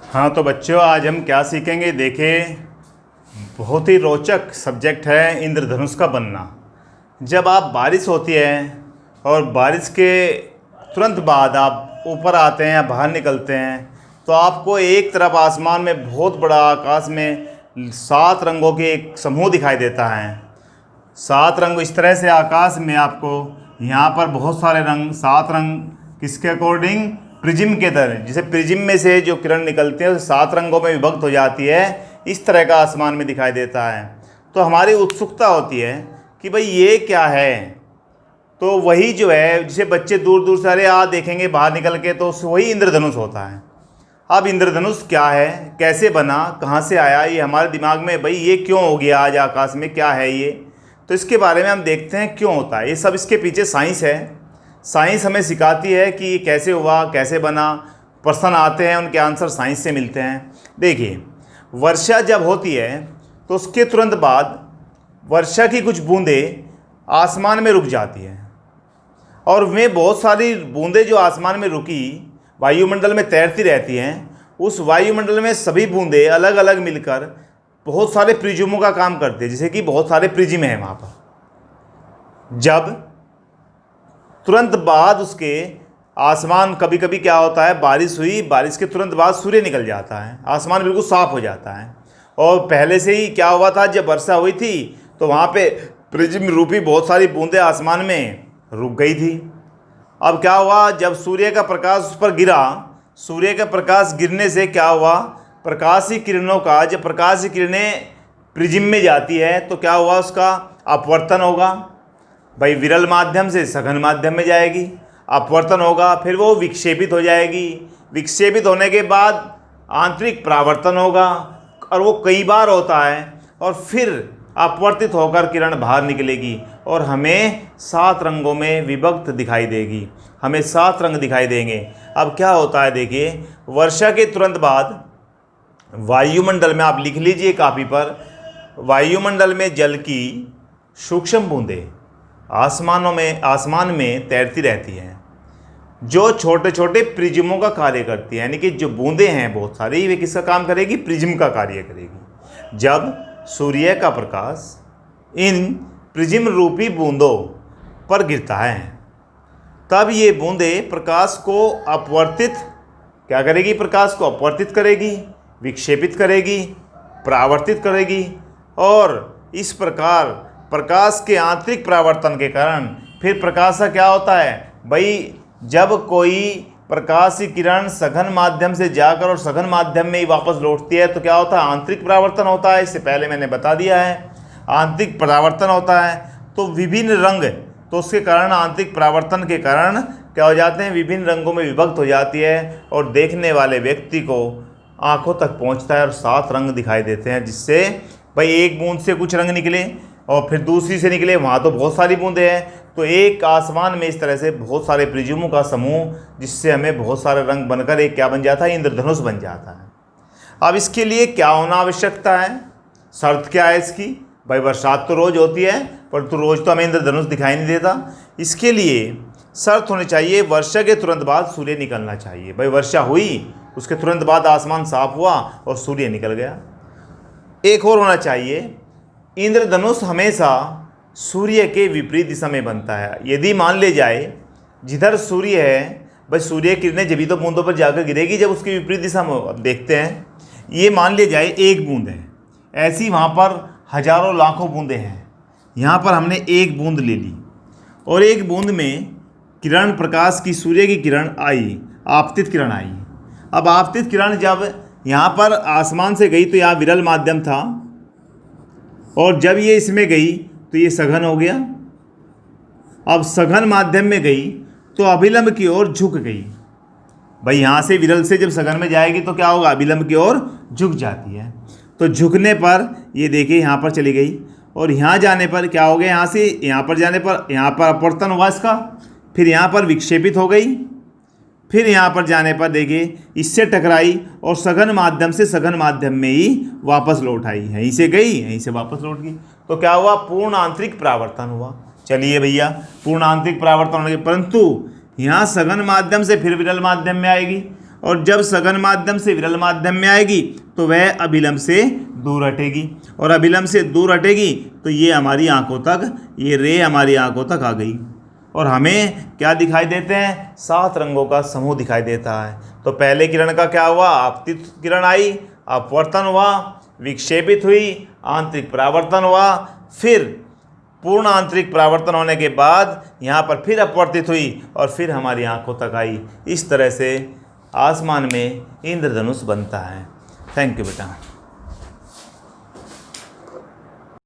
हाँ तो बच्चों, आज हम क्या सीखेंगे? देखें, बहुत ही रोचक सब्जेक्ट है इंद्रधनुष का बनना। जब आप बारिश होती है और बारिश के तुरंत बाद आप ऊपर आते हैं या बाहर निकलते हैं तो आपको एक तरफ आसमान में बहुत बड़ा आकाश में 7 रंगों के एक समूह दिखाई देता है। 7 रंग इस तरह से आकाश में आपको यहाँ पर बहुत सारे रंग, 7 रंग किसके अकॉर्डिंग? प्रिज्म के तरह। जैसे प्रिज्म में से जो किरण निकलती है 7 रंगों में विभक्त हो जाती है, इस तरह का आसमान में दिखाई देता है। तो हमारी उत्सुकता होती है कि भाई ये क्या है। तो वही जो है, जिसे बच्चे दूर दूर से अरे देखेंगे बाहर निकल के, तो वही इंद्रधनुष होता है। अब इंद्रधनुष क्या है, कैसे बना, कहाँ से आया, ये हमारे दिमाग में भाई ये क्यों हो गया आज आकाश में, क्या है ये, तो इसके बारे में हम देखते हैं क्यों होता है। ये सब इसके पीछे साइंस है। साइंस हमें सिखाती है कि ये कैसे हुआ, कैसे बना। प्रश्न आते हैं, उनके आंसर साइंस से मिलते हैं। देखिए, वर्षा जब होती है तो उसके तुरंत बाद वर्षा की कुछ बूंदें आसमान में रुक जाती हैं, और वे बहुत सारी बूंदें जो आसमान में रुकी वायुमंडल में तैरती रहती हैं। उस वायुमंडल में सभी बूंदें अलग अलग मिलकर बहुत सारे प्रिज्मों का काम करते हैं। जैसे कि बहुत सारे प्रिज्म हैं वहाँ पर। जब तुरंत बाद उसके आसमान, कभी कभी क्या होता है, बारिश हुई, बारिश के तुरंत बाद सूर्य निकल जाता है, आसमान बिल्कुल साफ हो जाता है। और पहले से ही क्या हुआ था, जब वर्षा हुई थी तो वहाँ पे प्रिज्म रूपी बहुत सारी बूंदें आसमान में रुक गई थी। अब क्या हुआ, जब सूर्य का प्रकाश उस पर गिरा, सूर्य का प्रकाश गिरने से क्या हुआ, प्रकाशीय किरणों का, जब प्रकाशीय किरणें प्रिज्म में जाती है तो क्या हुआ, उसका अपवर्तन होगा। भाई विरल माध्यम से सघन माध्यम में जाएगी, अपवर्तन होगा, फिर वो विक्षेपित हो जाएगी। विक्षेपित होने के बाद आंतरिक परावर्तन होगा, और वो कई बार होता है, और फिर अपवर्तित होकर किरण बाहर निकलेगी और हमें 7 रंगों में विभक्त दिखाई देगी। हमें 7 रंग दिखाई देंगे। अब क्या होता है, देखिए, वर्षा के तुरंत बाद वायुमंडल में, आप लिख लीजिए कापी पर, वायुमंडल में जल की सूक्ष्म बूंदें आसमान में तैरती रहती हैं, जो छोटे छोटे प्रिज्मों का कार्य करती हैं। यानी कि जो बूंदें हैं बहुत सारी, वे किसका काम करेगी? प्रिज्म का कार्य करेगी। जब सूर्य का प्रकाश इन प्रिज्म रूपी बूंदों पर गिरता है तब ये बूंदें प्रकाश को अपवर्तित क्या करेगी? प्रकाश को अपवर्तित करेगी, विक्षेपित करेगी, परावर्तित करेगी, और इस प्रकार प्रकाश के आंतरिक परावर्तन के कारण फिर प्रकाश का क्या होता है भाई, जब कोई प्रकाश की किरण सघन माध्यम से जाकर और सघन माध्यम में ही वापस लौटती है तो क्या होता है? आंतरिक परावर्तन होता है। इससे पहले मैंने बता दिया है, आंतरिक परावर्तन होता है। तो विभिन्न रंग, तो उसके कारण आंतरिक परावर्तन के कारण क्या हो जाते हैं? विभिन्न रंगों में विभक्त हो जाती है, और देखने वाले व्यक्ति को आंखों तक पहुंचता है और 7 रंग दिखाई देते हैं। जिससे भाई एक बूंद से कुछ रंग निकले और फिर दूसरी से निकले, वहाँ तो बहुत सारी बूंदें हैं। तो एक आसमान में इस तरह से बहुत सारे प्रिज्मों का समूह, जिससे हमें बहुत सारे रंग बनकर एक क्या बन जाता है? इंद्रधनुष बन जाता है। अब इसके लिए क्या होना आवश्यकता है? शर्त क्या है इसकी? भाई बरसात तो रोज़ होती है, परंतु रोज़ तो हमें इंद्रधनुष दिखाई नहीं देता। इसके लिए शर्त होनी चाहिए, वर्षा के तुरंत बाद सूर्य निकलना चाहिए। भाई वर्षा हुई, उसके तुरंत बाद आसमान साफ हुआ और सूर्य निकल गया। एक और होना चाहिए, इंद्रधनुष हमेशा सूर्य के विपरीत दिशा में बनता है। यदि मान ले जाए जिधर सूर्य है, भाई सूर्य किरणें जब तो बूंदों पर जाकर गिरेगी जब उसकी विपरीत दिशा में। अब देखते हैं, ये मान ले जाए एक बूंद है, ऐसी वहाँ पर हजारों लाखों बूंदें हैं। यहाँ पर हमने एक बूंद ले ली, और एक बूंद में किरण, प्रकाश की, सूर्य की किरण आई, आपतित किरण आई। अब आपतित किरण जब यहाँ पर आसमान से गई तो यहाँ विरल माध्यम था, और जब ये इसमें गई तो ये सघन हो गया। अब सघन माध्यम में गई तो अभिलंब की ओर झुक गई। भाई यहाँ से विरल से जब सघन में जाएगी तो क्या होगा? अभिलंब की ओर झुक जाती है। तो झुकने पर ये देखिए यहाँ पर चली गई, और यहाँ जाने पर क्या हो गया? यहाँ से यहाँ पर जाने पर यहाँ पर अपवर्तन हुआ इसका, फिर यहाँ पर विक्षेपित हो गई, फिर यहाँ पर जाने पर देखिए इससे टकराई और सघन माध्यम से सघन माध्यम में ही वापस लौट आई। यहीं से गई, यहीं से वापस लौट गई। तो क्या हुआ? पूर्ण आंतरिक परावर्तन हुआ। चलिए भैया, पूर्ण आंतरिक परावर्तन होने के, परंतु यहाँ सघन माध्यम से फिर विरल माध्यम में आएगी, और जब सघन माध्यम से विरल माध्यम में आएगी तो वह अभिलंब से दूर हटेगी, और अभिलंब से दूर हटेगी तो ये हमारी आंखों तक, ये रे हमारी आंखों तक आ गई, और हमें क्या दिखाई देते हैं? 7 रंगों का समूह दिखाई देता है। तो पहले किरण का क्या हुआ? आपतित किरण आई, अपवर्तन हुआ, विक्षेपित हुई, आंतरिक परावर्तन हुआ, फिर पूर्ण आंतरिक परावर्तन होने के बाद यहाँ पर फिर अपवर्तित हुई और फिर हमारी आंखों तक आई। इस तरह से आसमान में इंद्रधनुष बनता है। थैंक यू बेटा।